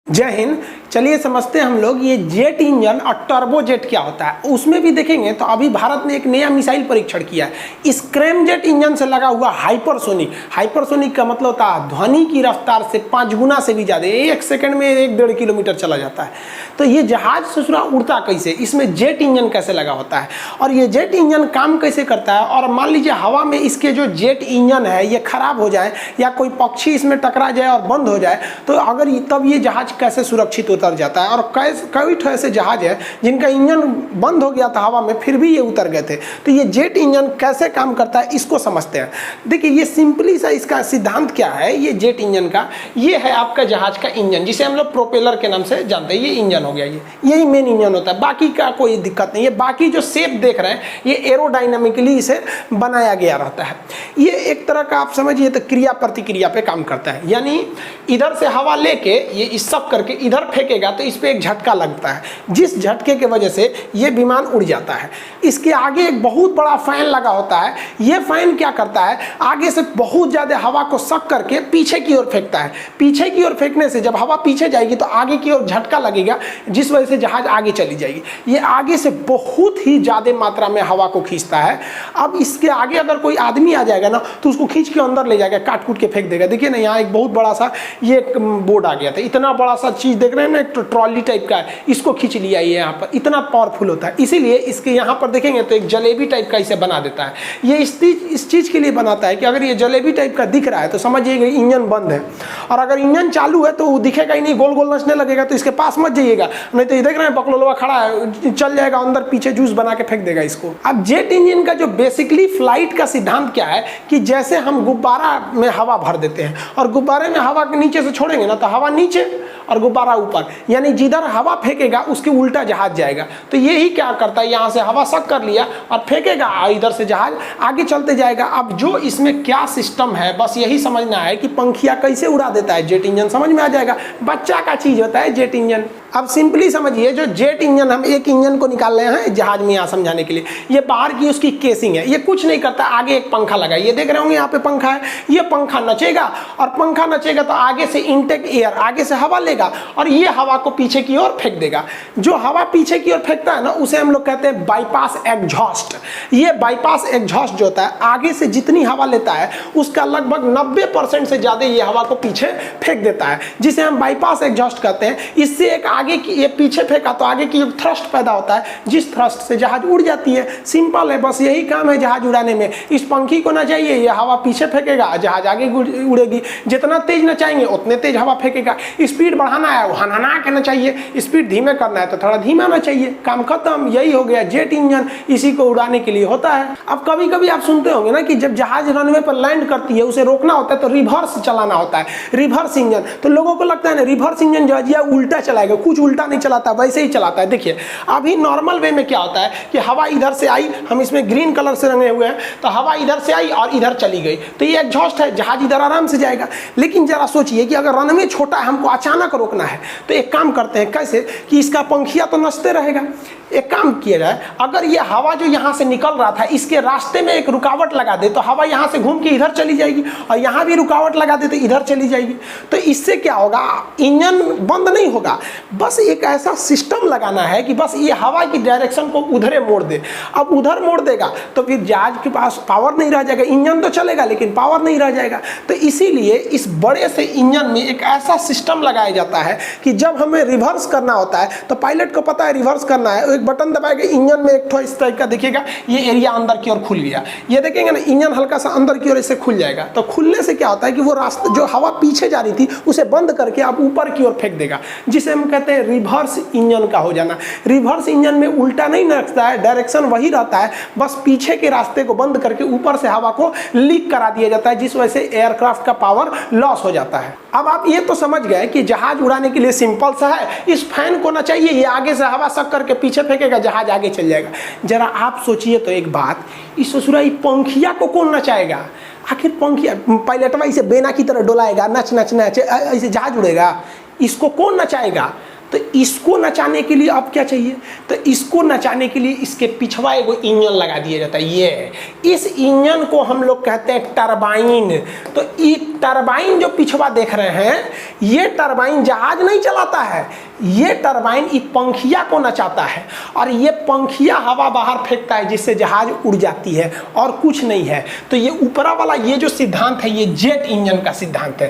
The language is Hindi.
जय हिंद। चलिए समझते हैं हम लोग ये जेट इंजन और टर्बो जेट क्या होता है। उसमें भी देखेंगे तो अभी भारत ने एक नया मिसाइल परीक्षण किया है स्क्रैमजेट इंजन से लगा हुआ हाइपरसोनिक। हाइपरसोनिक का मतलब होता है ध्वनि की रफ्तार से 5 गुना से भी ज़्यादा, 1 सेकंड में 1-1.5 किलोमीटर चला जाता है। तो ये जहाज ससुरा उड़ता कैसे, इसमें जेट इंजन कैसे लगा होता है और ये जेट इंजन काम कैसे करता है। और मान लीजिए हवा में इसके जो जेट इंजन है ये खराब हो जाए या कोई पक्षी इसमें टकरा जाए और बंद हो जाए तो अगर तब ये जहाज कैसे सुरक्षित उतर जाता है। और कई ऐसे जहाज है जिनका इंजन बंद हो गया था हवा में फिर भी ये उतर गए थे। तो ये जेट इंजन कैसे काम करता है इसको समझते हैं। देखिए ये सिंपली सा इसका सिद्धांत क्या है। ये जेट इंजन का ये है आपका जहाज का इंजन जिसे हम लोग प्रोपेलर के नाम से जानते हैं। ये इंजन हो गया, यही मेन इंजन होता है, बाकी का कोई दिक्कत नहीं है। बाकी जो शेप देख रहे हैं ये एरोडायनामिकली इसे बनाया गया रहता है। ये एक तरह का आप समझिए तो क्रिया प्रतिक्रिया पे काम करता है, यानी इधर से हवा लेके ये इस सब करके इधर फेंकेगा तो इस पे एक झटका लगता है, जिस झटके के वजह से ये विमान उड़ जाता है। इसके आगे एक बहुत बड़ा फैन लगा होता है। ये फैन क्या करता है, आगे से बहुत ज़्यादा हवा को सक करके पीछे की ओर फेंकता है। पीछे की ओर फेंकने से जब हवा पीछे जाएगी तो आगे की ओर झटका लगेगा जिस वजह से जहाज आगे चली जाएगी। ये आगे से बहुत ही ज़्यादा मात्रा में हवा को खींचता है। अब इसके आगे अगर कोई आदमी आ जाएगा ना तो उसको खींच के अंदर ले जाएगा, काट कूट के फेंक देगा। देखिए ना यहाँ एक बहुत बड़ा सा ये बोर्ड आ गया था, इतना बड़ा सा चीज़ देख रहे हैं ना, एक ट्रॉली टाइप का है, इसको खींच लिया ये यहाँ पर, इतना पावरफुल होता है। इसीलिए इसके यहाँ पर देखेंगे तो एक जलेबी टाइप का इसे बना देता है। ये इस चीज़ के लिए बनाता है कि अगर ये जलेबी टाइप का दिख रहा है तो समझिएगा इंजन बंद है, और अगर इंजन चालू है तो वो दिखेगा ही नहीं, गोल गोल नचने लगेगा, तो इसके पास मत जाइएगा, नहीं तो ये देख रहे हैं बकलोलवा खड़ा है, चल जाएगा अंदर, पीछे जूस बना के फेंक देगा इसको। अब जेट इंजन का जो बेसिकली फ्लाइट का सिद्धांत क्या है कि जैसे हम गुब्बारा में हवा भर देते हैं और गुब्बारे में हवा के नीचे से छोड़ेंगे ना तो हवा नीचे और गुब्बारा ऊपर, यानी जिधर हवा फेंकेगा उसके उल्टा जहाज जाएगा। तो यही क्या करता है, यहाँ से हवा सक कर लिया और फेंकेगा, इधर से जहाज आगे चलते जाएगा। अब जो इसमें क्या सिस्टम है बस यही समझना है कि पंखिया कैसे उड़ा देता है जेट इंजन, समझ में आ जाएगा। बच्चा का चीज होता है जेट इंजन। अब सिंपली समझिए जो जेट इंजन, हम एक इंजन को निकाल रहे हैं जहाज में यहाँ समझाने के लिए। ये बाहर की उसकी केसिंग है, ये कुछ नहीं करता, आगे एक पंखा लगा, ये देख रहे होंगे यहाँ पे पंखा है। ये पंखा नचेगा और पंखा नचेगा तो आगे से इनटेक एयर, आगे से हवा लेगा और ये हवा को पीछे की ओर फेंक देगा। जो हवा पीछे की ओर फेंकता है ना उसे हम लोग कहते हैं बाईपास एग्जॉस्ट। ये बाईपास एग्जॉस्ट जो होता है आगे से जितनी हवा लेता है उसका लगभग 90% से ज्यादा ये हवा को पीछे फेंक देता है, जिसे हम बाईपास एग्जॉस्ट कहते हैं। इससे एक आगे की, ये पीछे फेंका तो आगे की थ्रस्ट पैदा होता है, जिस थ्रस्ट से जहाज उड़ जाती है। सिंपल है, बस यही काम है जहाज उड़ाने में। इस पंखी को नचाइए, ये हवा पीछे फेंकेगा, जहाज आगे उड़ेगी। जितना तेज नचाएंगे उतने तेज हवा फेंकेगा। स्पीड बढ़ाना है हनाना के नचाइए, स्पीड धीमे करना है तो थोड़ा धीमा नचाइए, काम खत्म। यही हो गया जेट इंजन, इसी को उड़ाने के लिए होता है। अब कभी कभी आप सुनते होंगे ना कि जब जहाज रनवे पर लैंड करती है उसे रोकना होता है तो रिवर्स चलाना होता है, रिवर्स इंजन। तो लोगों को लगता है ना रिवर्स इंजन जो है उल्टा चलाएगा, कुछ उल्टा नहीं चलाता, वैसे ही चलाता है। देखिए अभी नॉर्मल वे में क्या होता है कि हवा इधर से आई, हम इसमें ग्रीन कलर से रंगे हुए हैं, तो हवा इधर से आई और इधर चली गई, तो ये एग्जॉस्ट है, जहाज इधर आराम से जाएगा। लेकिन जरा सोचिए कि अगर रनवे छोटा है, हमको अचानक रोकना है, तो एक काम करते हैं कैसे कि इसका पंखिया तो नचते रहेगा। एक काम किया जाए, अगर ये हवा जो यहाँ से निकल रहा था इसके रास्ते में एक रुकावट लगा दे तो हवा यहाँ से घूम के इधर चली जाएगी, और यहाँ भी रुकावट लगा दे तो इधर चली जाएगी। तो इससे क्या होगा, इंजन बंद नहीं होगा। बस एक ऐसा सिस्टम लगाना है कि बस ये हवा की डायरेक्शन को उधरे मोड़ दे। अब उधर मोड़ देगा तो फिर जहाज के पास पावर नहीं रह जाएगा, इंजन तो चलेगा लेकिन पावर नहीं रह जाएगा। तो इसीलिए इस बड़े से इंजन में एक ऐसा सिस्टम लगाया जाता है कि जब हमें रिवर्स करना होता है तो पायलट को पता है रिवर्स करना है, एक बटन दबाएगा, इंजन में एक ठो इस टाइप का दिखेगा, ये एरिया अंदर की ओर खुल गया। ये देखेंगे ना इंजन हल्का सा अंदर की ओर इससे खुल जाएगा। तो खुलने से क्या होता है कि वो रास्ता जो हवा पीछे जा रही थी उसे बंद करके आप ऊपर की ओर फेंक देगा, जिसे हम कहते हैं रिवर्स इंजन का हो जाना। रिवर्स इंजन में उल्टा नहीं नचता है, डायरेक्शन वही रहता है, बस पीछे के रास्ते को बंद करके ऊपर से हवा को लीक करा दिया जाता है, जिस वजह से एयरक्राफ्ट का पावर लॉस हो जाता है। अब आप ये तो समझ गए कि जहाज उड़ाने के लिए सिंपल सा है, इस फैन को ना चाहिए, ये आगे से हवा सक करके पीछे फेंकेगा, जहाज आगे चल जाएगा। जरा आप सोचिए तो एक बात, इस ससुरा पंखिया को कौन नचाएगा? आखिर पंखिया पायलटवा इसे बेना की तरह डोलाएगा, नच नच नच ऐसे जहाज उड़ेगा, इसको कौन नचाएगा? तो इसको नचाने के लिए अब क्या चाहिए, तो इसको नचाने के लिए इसके पिछवा एगो इंजन लगा दिया जाता है। ये है, इस इंजन को हम लोग कहते हैं टरबाइन। तो ये टरबाइन जो पिछवा देख रहे हैं, ये टरबाइन जहाज नहीं चलाता है, ये टरबाइन इस पंखिया को नचाता है और ये पंखिया हवा बाहर फेंकता है जिससे जहाज उड़ जाती है और कुछ नहीं है। तो ये ऊपरा वाला ये जो सिद्धांत है ये जेट इंजन का सिद्धांत है।